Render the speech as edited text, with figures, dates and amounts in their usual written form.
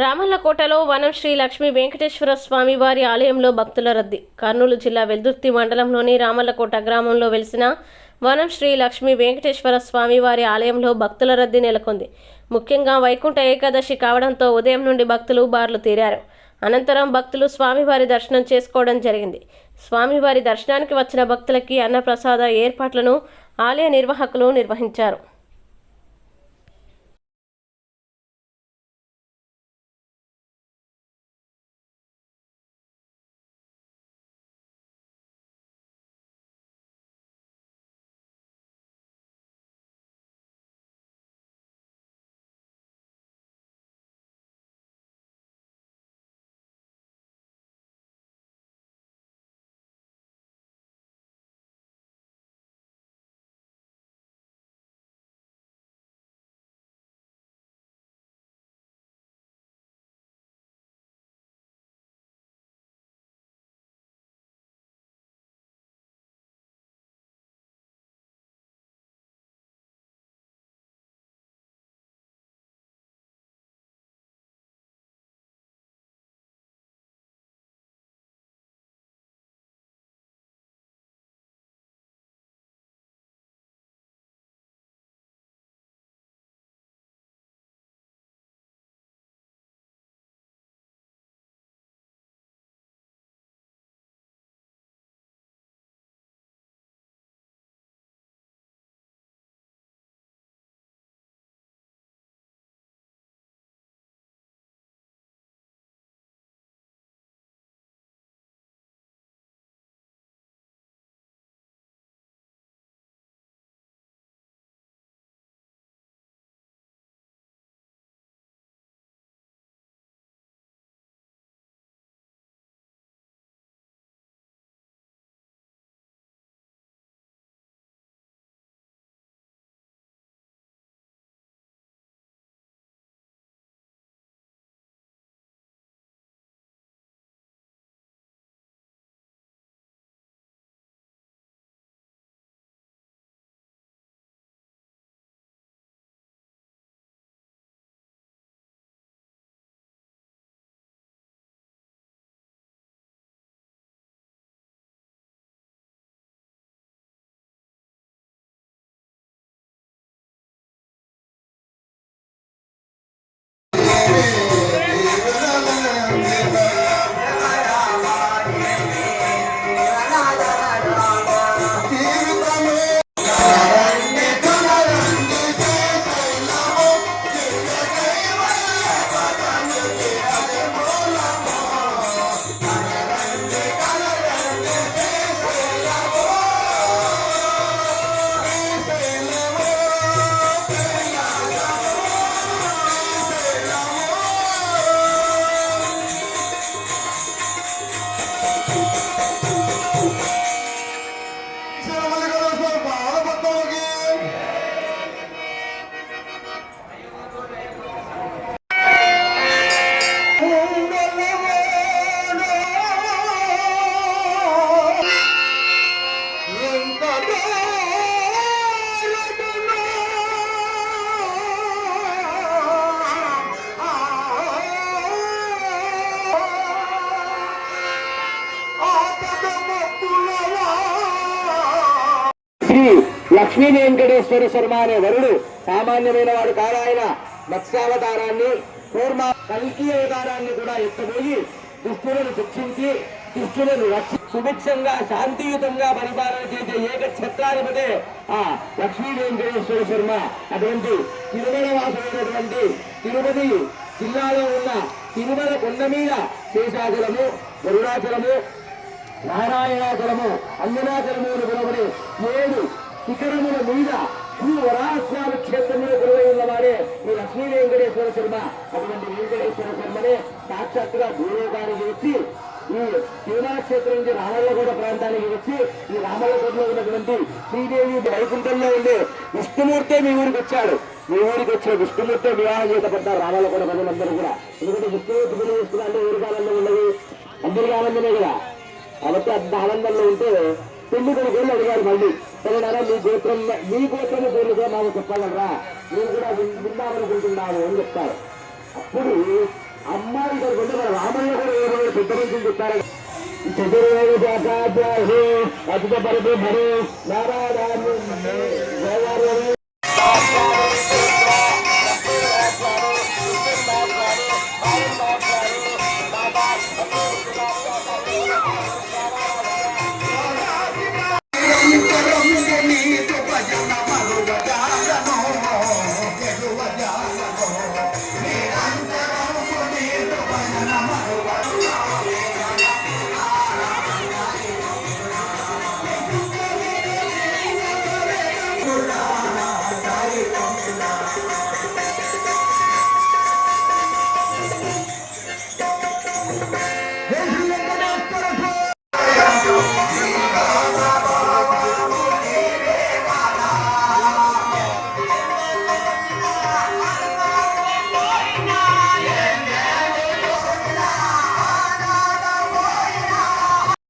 రామల్లకోటలో వనం శ్రీ లక్ష్మీ వెంకటేశ్వర స్వామి వారి ఆలయంలో భక్తుల రద్దీ. కర్నూలు జిల్లా వెల్దుర్తి మండలంలోని రామల్లకోట గ్రామంలో వెలిసిన వనం శ్రీ లక్ష్మీ వెంకటేశ్వర స్వామి వారి ఆలయంలో భక్తుల రద్దీ నెలకొంది. ముఖ్యంగా వైకుంఠ ఏకాదశి కావడంతో ఉదయం నుండి భక్తులు బార్లు తీరారు. అనంతరం భక్తులు స్వామివారి దర్శనం చేసుకోవడం జరిగింది. స్వామివారి దర్శనానికి వచ్చిన భక్తులకి అన్నప్రసాద ఏర్పాట్లను ఆలయ నిర్వాహకులు నిర్వహించారు. లక్ష్మీ వెంకటేశ్వర శర్మ అనే వరుడు సామాన్యమైన వాడు కాదు. ఆయన మత్స్యావతారాన్ని, కూర్మ కల్కి అవతారాన్ని కూడా ఎత్తబోయి దుష్టులను శిక్షించి దుష్టులను సుభిక్షంగా శాంతియుతంగా పరిపాలన చేసే ఏక ఛత్రాధిపతే ఆ లక్ష్మీ వెంకటేశ్వర శర్మ. అటువంటి తిరుమల వాసులైనటువంటి తిరుపతి జిల్లాలో ఉన్న తిరుమల కొండ మీద శేషాచలము, గరుడాచలము, నారాయణాచలము, అంజనాచలము అని పిలువబడే 7 శిఖరముల మీద ఈ వరాహస్వామి క్షేత్రంలో గురువై ఉన్నవాడే ఈ లక్ష్మీ వెంకటేశ్వర శర్మ. అటువంటి వెంకటేశ్వర శర్మనే సాక్షాత్తుగా భూలోకానికి వచ్చి ఈ తిరుమల క్షేత్రం నుంచి రామల్లకోట ప్రాంతానికి వచ్చి ఈ రామల్లకోటలో ఉన్నటువంటి శ్రీదేవి వైకుంఠంలో ఉండే విష్ణుమూర్తే మీ ఊరికి వచ్చాడు. మీ ఊరికి వచ్చిన విష్ణుమూర్తే వివాహం చేతపడ్డారు రామల్లకోట ప్రజలందరూ కూడా. ఎందుకంటే విష్ణుమూర్తి పెళ్లి చేసుకున్నారంటే ఊరికి ఆనందం ఉండదు, అందరికీ ఆనందమే కదా. కాబట్టి అంత ఆనందంలో ఉంటే పెళ్లి కొడుకు అడిగారు మళ్ళీ, సరేనా మీ గోత్రము పేరుగా మాకు చెప్పగలరా, మేము కూడా విందామనుకుంటున్నాము అని చెప్తారు. అప్పుడు అమ్మాయి ఇక్కడ కొంటే మన రామయ్య కూడా ఏదో పెద్ద మనుషులు చెప్తారు. చతుర్వేద శాఖాధ్యాయు అధిక పరపు భరు నారాయణ